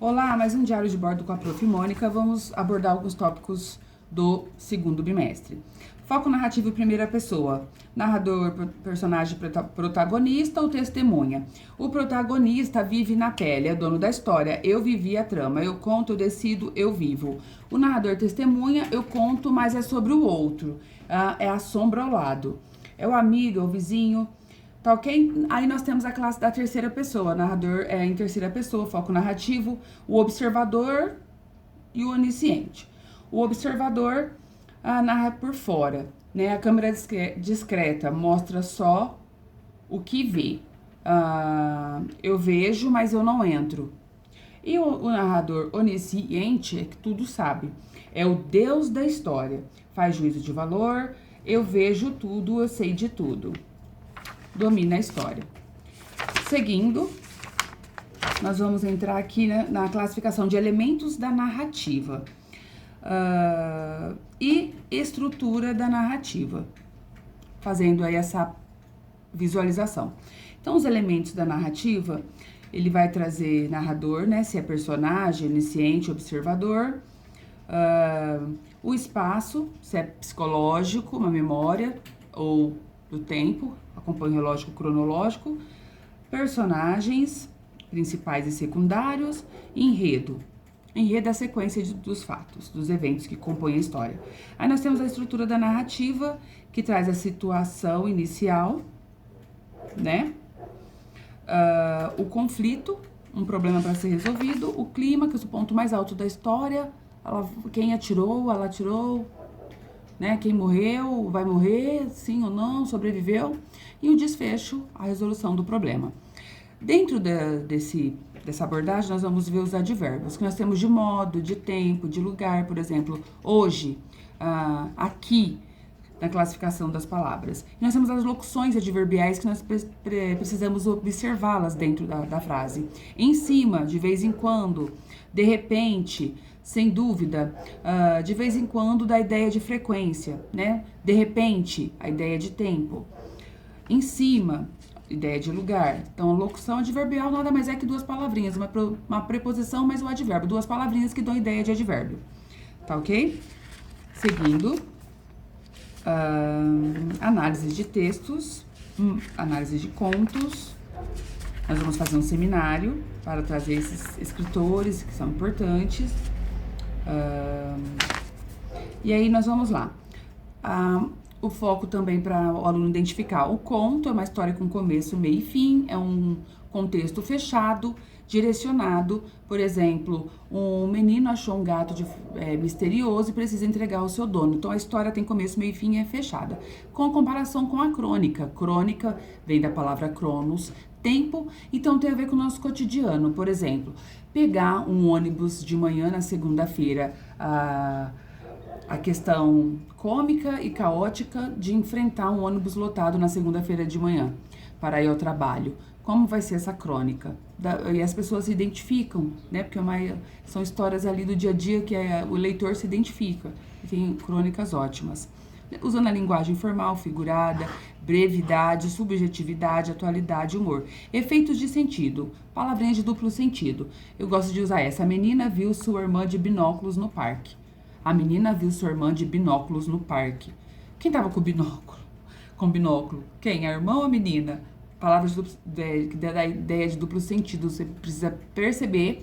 Olá, mais um diário de bordo com a Prof. Mônica. Vamos abordar alguns tópicos do segundo bimestre. Foco narrativo em primeira pessoa. Narrador, personagem protagonista ou testemunha. O protagonista vive na pele, é dono da história. Eu vivi a trama. Eu conto, eu decido, eu vivo. O narrador testemunha, eu conto, mas é sobre o outro. É a sombra ao lado. É o amigo, é o vizinho. Tá ok? Aí nós temos a classe da terceira pessoa. Narrador é em terceira pessoa, foco narrativo. O observador e o onisciente. O observador narra por fora, né? A câmera discreta mostra só o que vê. Eu vejo, mas eu não entro. E o narrador onisciente é que tudo sabe. É o Deus da história. Faz juízo de valor. Eu vejo tudo, eu sei de tudo. Domina a história. Seguindo, nós vamos entrar aqui, né, na classificação de elementos da narrativa e estrutura da narrativa, fazendo aí essa visualização. Então, os elementos da narrativa, ele vai trazer narrador, né, se é personagem, onisciente, observador, o espaço, se é psicológico, uma memória ou do tempo, acompanha o relógio cronológico, personagens principais e secundários, enredo. Enredo é a sequência dos fatos, dos eventos que compõem a história. Aí nós temos a estrutura da narrativa, que traz a situação inicial, né? O conflito, um problema para ser resolvido, o clímax, o ponto mais alto da história, quem atirou, ela atirou, né? Quem morreu, vai morrer, sim ou não, sobreviveu. E o desfecho, a resolução do problema. Dentro dessa abordagem, nós vamos ver os advérbios, que nós temos de modo, de tempo, de lugar, por exemplo, hoje, aqui, na classificação das palavras. E nós temos as locuções adverbiais que nós precisamos observá-las dentro da frase. Em cima, de vez em quando, de repente, sem dúvida, de vez em quando, da ideia de frequência, né? De repente, a ideia de tempo. Em cima, ideia de lugar. Então, locução adverbial nada mais é que duas palavrinhas, uma preposição mais o advérbio. Duas palavrinhas que dão ideia de advérbio. Tá ok? Seguindo, análise de textos, análise de contos. Nós vamos fazer um seminário para trazer esses escritores que são importantes. E aí nós vamos lá. O foco também para o aluno identificar. O conto é uma história com começo, meio e fim, é um contexto fechado, direcionado. Por exemplo, um menino achou um gato misterioso e precisa entregar ao seu dono. Então, a história tem começo, meio e fim e é fechada. Com comparação com a crônica. Crônica vem da palavra cronos, tempo, então tem a ver com o nosso cotidiano. Por exemplo, pegar um ônibus de manhã na segunda-feira, a questão cômica e caótica de enfrentar um ônibus lotado na segunda-feira de manhã para ir ao trabalho. Como vai ser essa crônica? E as pessoas se identificam, né? Porque são histórias ali do dia a dia que o leitor se identifica. E tem crônicas ótimas. Usando a linguagem formal, figurada, brevidade, subjetividade, atualidade, humor. Efeitos de sentido, palavrinhas de duplo sentido. Eu gosto de usar essa. A menina viu sua irmã de binóculos no parque. A menina viu sua irmã de binóculos no parque. Quem tava com binóculo? Com binóculo? Quem? A irmã ou a menina? Palavras que dá a ideia de duplo sentido. Você precisa perceber,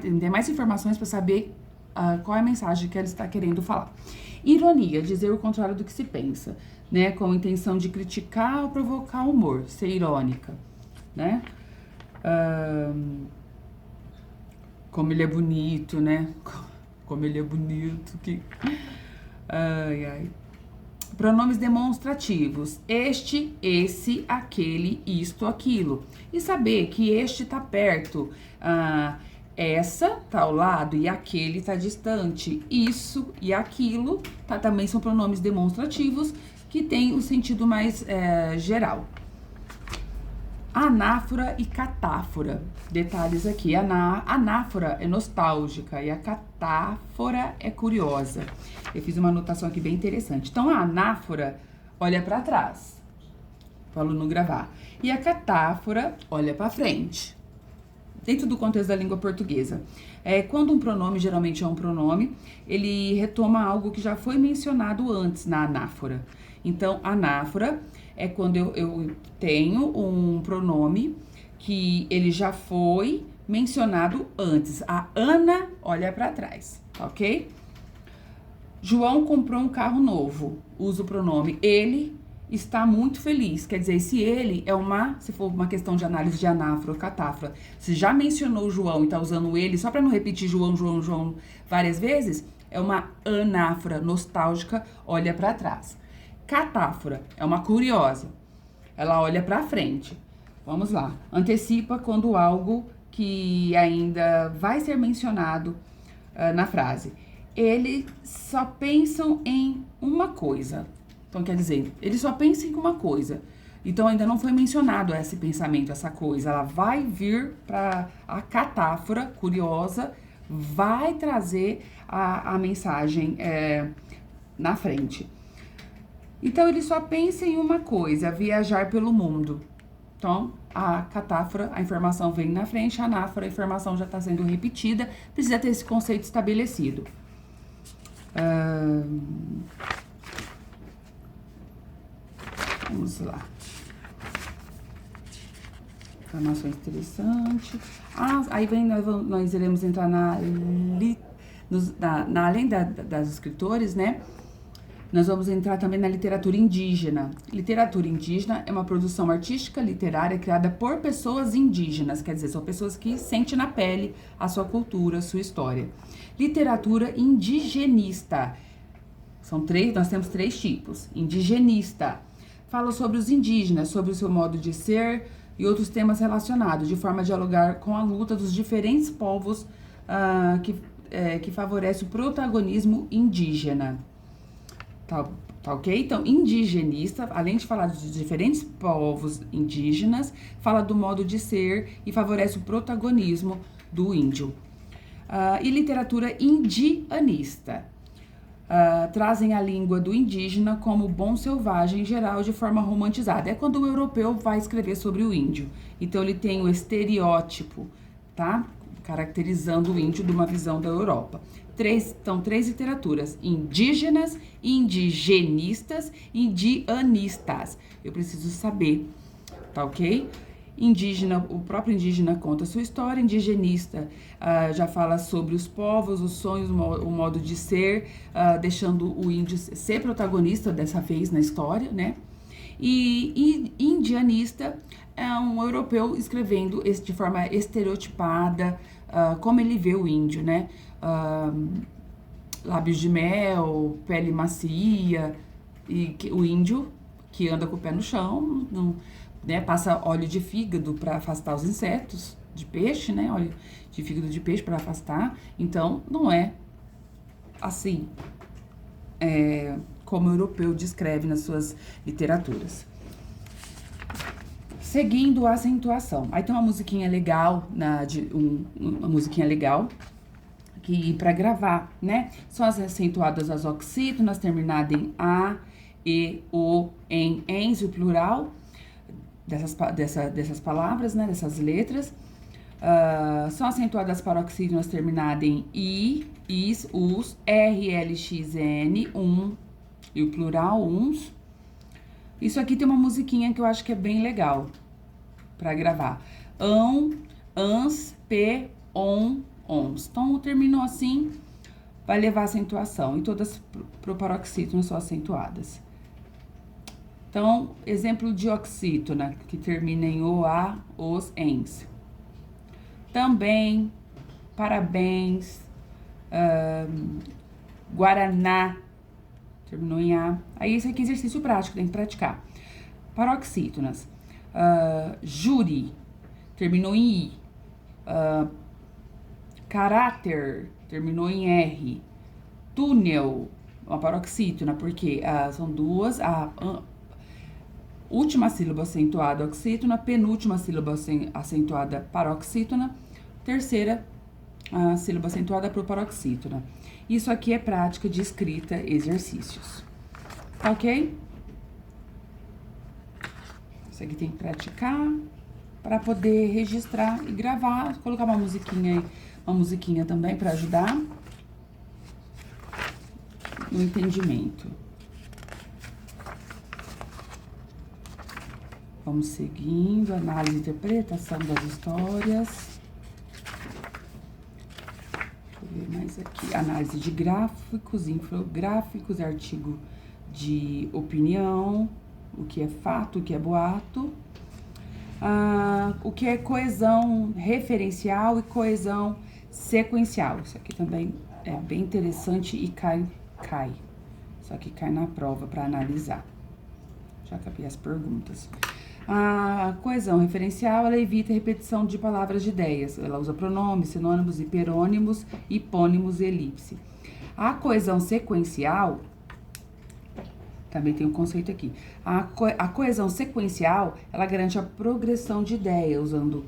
ter mais informações para saber qual é a mensagem que ela está querendo falar. Ironia, dizer o contrário do que se pensa, né? Com a intenção de criticar ou provocar humor, ser irônica, né? Como ele é bonito, né? Como ele é bonito, que... Ai, ai. Pronomes demonstrativos. Este, esse, aquele, isto, aquilo. E saber que este tá perto, essa tá ao lado e aquele tá distante. Isso e aquilo também são pronomes demonstrativos que têm o sentido mais geral. Anáfora e catáfora. Detalhes aqui. Anáfora é nostálgica e a catáfora é curiosa. Eu fiz uma anotação aqui bem interessante. Então, a anáfora olha para trás, para o aluno gravar. E a catáfora olha para frente. dentro do contexto da língua portuguesa. Quando um pronome, geralmente é um pronome, ele retoma algo que já foi mencionado antes na anáfora. Então, anáfora é quando eu tenho um pronome que ele já foi mencionado antes. A Ana olha para trás, ok? João comprou um carro novo. Usa o pronome ele está muito feliz. Quer dizer, se ele se for uma questão de análise de anáfora ou catáfora, se já mencionou o João e tá usando ele, só para não repetir João várias vezes, é uma anáfora nostálgica, olha para trás. Catáfora é uma curiosa. Ela olha para frente. Vamos lá. Antecipa quando algo que ainda vai ser mencionado na frase. Eles só pensam em uma coisa. Então, quer dizer, eles só pensam em uma coisa. Então, ainda não foi mencionado esse pensamento, essa coisa. Ela vai vir para a catáfora curiosa, vai trazer a mensagem na frente. Então, ele só pensa em uma coisa, viajar pelo mundo. Então, a catáfora, a informação vem na frente, a anáfora, a informação já está sendo repetida, precisa ter esse conceito estabelecido. Vamos lá. Informações interessantes. Aí nós iremos entrar além das escritores, né? Nós vamos entrar também na literatura indígena. Literatura indígena é uma produção artística literária criada por pessoas indígenas, quer dizer, são pessoas que sentem na pele a sua cultura, a sua história. Literatura indigenista. Nós temos 3 tipos. Indigenista fala sobre os indígenas, sobre o seu modo de ser e outros temas relacionados, de forma a dialogar com a luta dos diferentes povos que favorece o protagonismo indígena. Tá ok? Então, indigenista, além de falar dos diferentes povos indígenas, fala do modo de ser e favorece o protagonismo do índio. E literatura indianista. Trazem a língua do indígena como bom selvagem geral de forma romantizada. É quando o europeu vai escrever sobre o índio. Então, ele tem o estereótipo, tá? Caracterizando o índio de uma visão da Europa. 3 literaturas: indígenas, indigenistas e indianistas. Eu preciso saber, tá ok? Indígena, o próprio indígena conta a sua história, indigenista já fala sobre os povos, os sonhos, o modo de ser, deixando o índio ser protagonista dessa vez na história, né? E indianista é um europeu escrevendo de forma estereotipada, como ele vê o índio, né? Lábios de mel, pele macia, e o índio que anda com o pé no chão, né, passa óleo de fígado para afastar os insetos de peixe, né? Óleo de fígado de peixe para afastar. Então, não é assim como o europeu descreve nas suas literaturas. Seguindo a acentuação. Aí tem uma musiquinha legal, uma musiquinha legal, que para gravar, né? São as acentuadas as oxítonas, terminadas em A, E, O, em, ens, o plural dessas palavras, né? Dessas letras. São acentuadas as paroxítonas terminadas em I, is, us, R, L, X, N, e o plural, uns. Isso aqui tem uma musiquinha que eu acho que é bem legal para gravar. Ans, P, ons. Então, terminou assim, vai levar acentuação. E todas pro paroxítona são acentuadas. Então, exemplo de oxítona, que termina em o, a, os, ens. Também, parabéns, guaraná, terminou em a. Aí, esse aqui é exercício prático, tem que praticar. Paroxítonas. Júri, terminou em i. Caráter, terminou em R. Túnel, uma paroxítona, porque são duas, a última sílaba acentuada oxítona, penúltima sílaba acentuada paroxítona, terceira sílaba acentuada pro paroxítona. Isso aqui é prática de escrita, exercícios. Ok? Isso aqui tem que praticar para poder registrar e gravar, colocar uma musiquinha também para ajudar no entendimento. Vamos seguindo, análise e interpretação das histórias. Deixa eu ver mais aqui. Análise de gráficos, infográficos, artigo de opinião, o que é fato, o que é boato. O que é coesão referencial e coesão sequencial. Isso aqui também é bem interessante e cai. Isso aqui cai na prova para analisar. Já acabei as perguntas. A coesão referencial, ela evita a repetição de palavras de ideias. Ela usa pronomes, sinônimos, hiperônimos, hipônimos e elipse. A coesão sequencial, também tem um conceito aqui. A coesão sequencial, ela garante a progressão de ideia, usando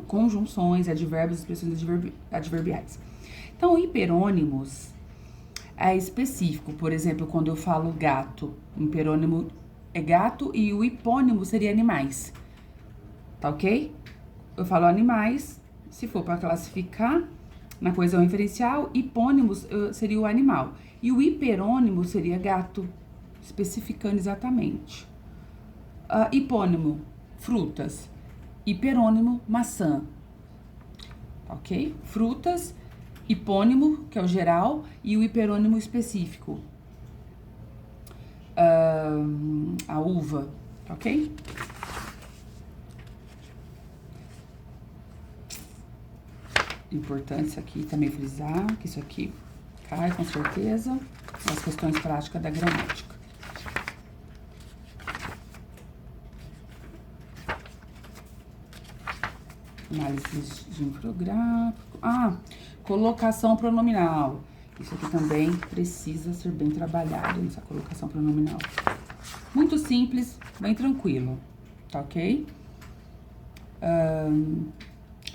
conjunções, advérbios, expressões adverbiais. Então, hiperônimos é específico. Por exemplo, quando eu falo gato, o hiperônimo é gato e o hipônimo seria animais. Tá ok? Eu falo animais, se for para classificar na coesão referencial, hipônimos seria o animal. E o hiperônimo seria gato, especificando exatamente. Hipônimo, frutas. Hiperônimo, maçã. Ok? Frutas, hipônimo, que é o geral, e o hiperônimo específico. A uva, ok? Importante isso aqui também frisar, que isso aqui cai com certeza nas questões práticas da gramática. Análise de infográfico. Colocação pronominal. Isso aqui também precisa ser bem trabalhado, nessa colocação pronominal. Muito simples, bem tranquilo, tá ok?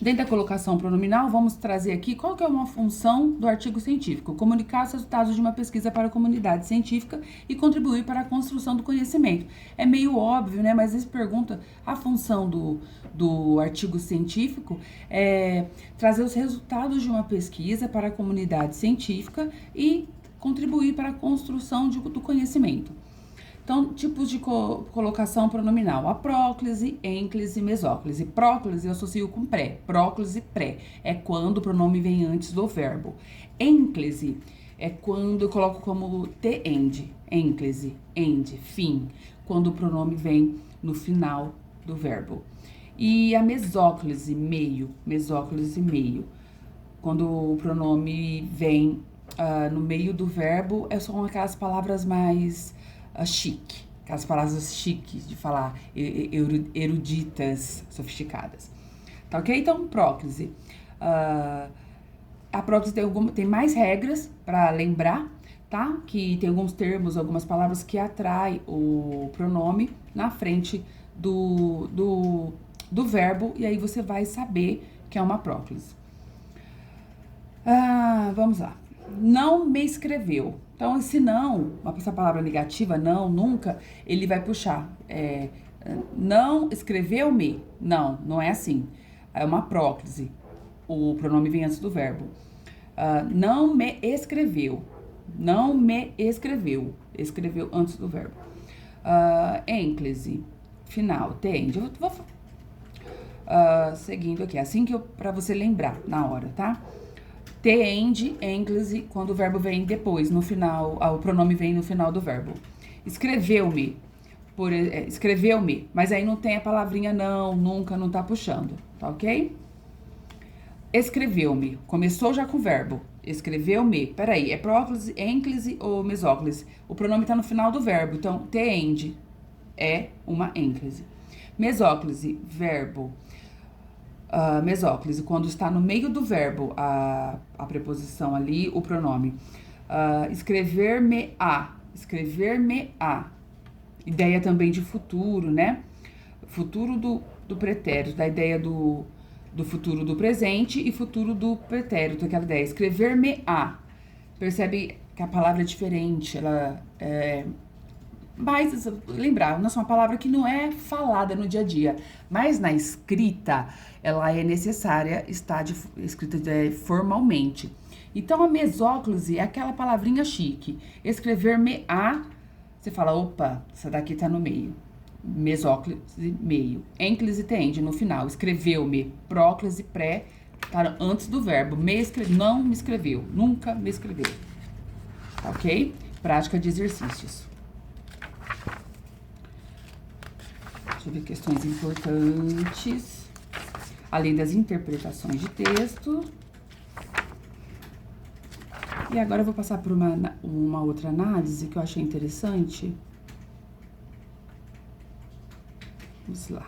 Dentro da colocação pronominal, vamos trazer aqui qual que é uma função do artigo científico. Comunicar os resultados de uma pesquisa para a comunidade científica e contribuir para a construção do conhecimento. É meio óbvio, né? Mas essa pergunta, a função do artigo científico é trazer os resultados de uma pesquisa para a comunidade científica e contribuir para a construção do conhecimento. Então, tipos de colocação pronominal: apróclise, ênclise, mesóclise. Próclise eu associo com pré. Próclise, pré. É quando o pronome vem antes do verbo. Ênclise é quando eu coloco como the end. Ênclise, end, fim. Quando o pronome vem no final do verbo. E a mesóclise, meio. Mesóclise, meio. Quando o pronome vem no meio do verbo, são aquelas palavras mais... chique, aquelas palavras chiques de falar, eruditas, sofisticadas. Tá ok? Então, próclise. A próclise tem mais regras para lembrar, tá? Que tem alguns termos, algumas palavras que atraem o pronome na frente do verbo, e aí você vai saber que é uma próclise. Vamos lá. Não me escreveu. Então, esse não, essa palavra negativa, não, nunca, ele vai puxar. Não escreveu-me. Não, não é assim. É uma próclise. O pronome vem antes do verbo. Não me escreveu. Não me escreveu. Escreveu antes do verbo. Ênclise, final, tende. Eu vou seguindo aqui, assim que para você lembrar na hora, tá? The end, ênclise, quando o verbo vem depois, no final, o pronome vem no final do verbo. Escreveu-me, escreveu-me, mas aí não tem a palavrinha não, nunca, não tá puxando, tá ok? Escreveu-me, começou já com o verbo. Escreveu-me, peraí, é próclise, ênclise ou mesóclise? O pronome tá no final do verbo, então the end é uma ênclise. Mesóclise, verbo. Mesóclise, quando está no meio do verbo, a preposição ali, o pronome. Escrever-me-á. Escrever-me-á. Ideia também de futuro, né? Futuro do pretérito, da ideia do futuro do presente e futuro do pretérito, aquela ideia. Escrever-me-á. Percebe que a palavra é diferente, ela Mas, lembrar, nossa, uma palavra que não é falada no dia a dia, mas na escrita, ela é necessária estar escrita formalmente. Então, a mesóclise é aquela palavrinha chique. Escrever me-a, você fala, opa, essa daqui tá no meio. Mesóclise, meio. Ênclise, tende, no final. Escreveu-me, próclise, pré, tá antes do verbo. Não me escreveu, nunca me escreveu. Tá ok? Prática de exercícios. Deixa eu ver questões importantes. Além das interpretações de texto. E agora eu vou passar por uma outra análise que eu achei interessante. Vamos lá.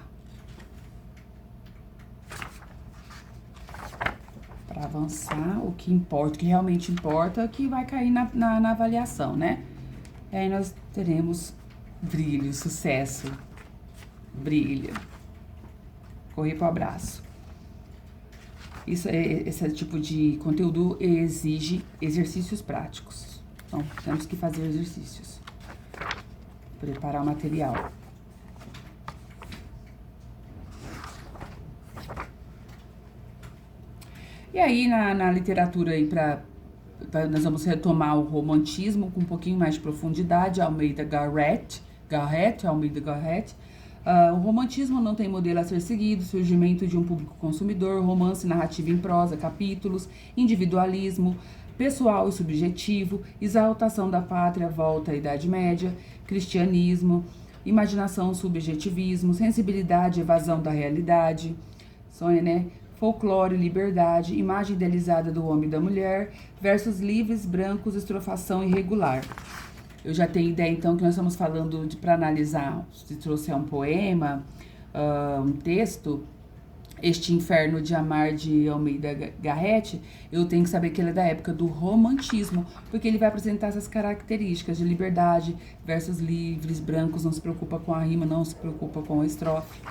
Para avançar, o que importa, o que realmente importa, que vai cair na avaliação, né? E aí nós teremos brilho, sucesso. Brilha. Correr pro abraço. Esse tipo de conteúdo exige exercícios práticos. Então, temos que fazer exercícios. Preparar o material. E aí, na literatura, aí, nós vamos retomar o romantismo com um pouquinho mais de profundidade. Almeida Garrett. O romantismo não tem modelo a ser seguido, surgimento de um público consumidor, romance narrativo em prosa, capítulos, individualismo, pessoal e subjetivo, exaltação da pátria, volta à Idade Média, cristianismo, imaginação, subjetivismo, sensibilidade, evasão da realidade, sonha, né? Folclore, liberdade, imagem idealizada do homem e da mulher, versos livres, brancos, estrofação irregular. Eu já tenho ideia, então, que nós estamos falando para analisar, se trouxer um poema, um texto, Este Inferno de Amar, de Almeida Garrett, eu tenho que saber que ele é da época do romantismo, porque ele vai apresentar essas características de liberdade, versos livres, brancos, não se preocupa com a rima, não se preocupa com a estrofe.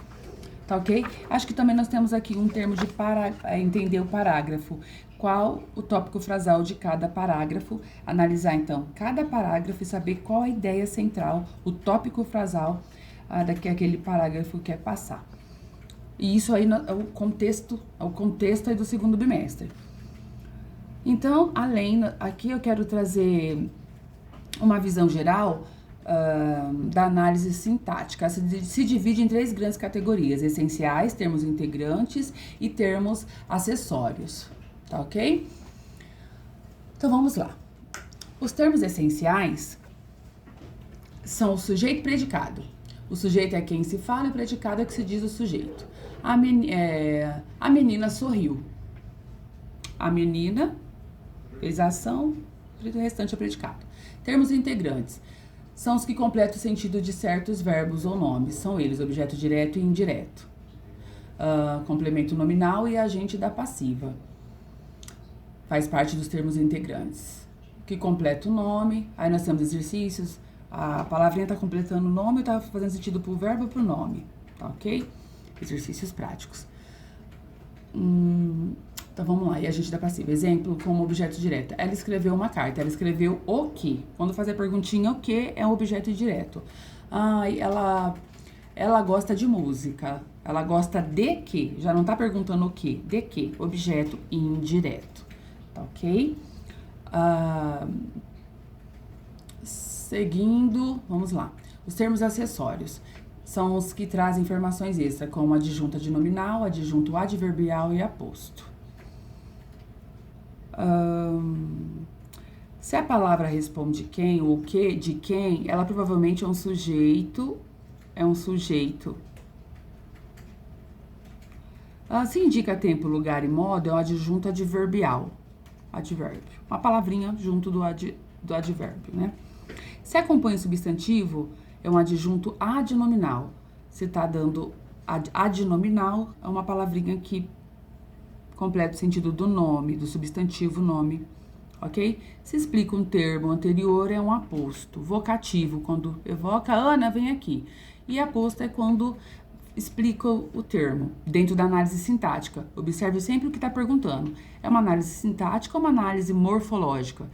Tá ok? Acho que também nós temos aqui um termo de entender o parágrafo. Qual o tópico frasal de cada parágrafo, analisar então cada parágrafo e saber qual a ideia central, o tópico frasal daquele parágrafo quer passar. E isso aí é o contexto aí do segundo bimestre. Então, aqui eu quero trazer uma visão geral da análise sintática. Se divide em 3 grandes categorias: essenciais, termos integrantes e termos acessórios. Tá ok? Então vamos lá. Os termos essenciais são o sujeito e predicado. O sujeito é quem se fala e o predicado é que se diz o sujeito. A menina sorriu. A menina fez a ação, o restante é predicado. Termos integrantes são os que completam o sentido de certos verbos ou nomes. São eles objeto direto e indireto. Complemento nominal e agente da passiva. Faz parte dos termos integrantes. Que completa o nome, aí nós temos exercícios, a palavrinha está completando o nome, está fazendo sentido para o verbo ou para o nome, tá ok? Exercícios práticos. Então vamos lá, e agente da passiva. Exemplo, como objeto direto. Ela escreveu uma carta, ela escreveu o quê? Quando fazer a perguntinha, o que é um objeto direto? Ela gosta de música, ela gosta de quê? Já não está perguntando o quê? De quê? Objeto indireto. Ok? Seguindo, vamos lá. Os termos acessórios são os que trazem informações extras, como adjunto adnominal, adjunto adverbial e aposto. Se a palavra responde quem ou o que de quem, ela provavelmente é um sujeito. Se indica tempo, lugar e modo, é um adjunto adverbial. Advérbio. Uma palavrinha junto do advérbio, né? Se acompanha o substantivo, é um adjunto adnominal. Se tá dando adnominal, é uma palavrinha que completa o sentido do nome, do substantivo nome, ok? Se explica um termo anterior, é um aposto. Vocativo, quando evoca, Ana, vem aqui. E aposto é quando explica o termo, dentro da análise sintática. Observe sempre o que está perguntando. É uma análise sintática ou uma análise morfológica?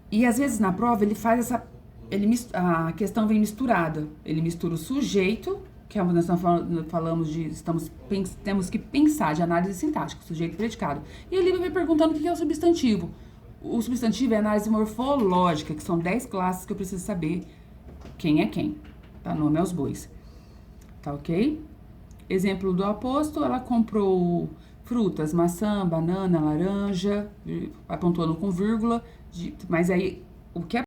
E às vezes na prova ele faz a questão vem misturada. Ele mistura o sujeito, que é nós falamos de, temos que pensar de análise sintática, sujeito e predicado. E ele vai perguntando o que é o substantivo. O substantivo é análise morfológica, que são 10 classes que eu preciso saber quem é quem. Tá? Nome aos bois. Tá ok? Exemplo do aposto, ela comprou frutas, maçã, banana, laranja, apontando com vírgula, mas aí o que a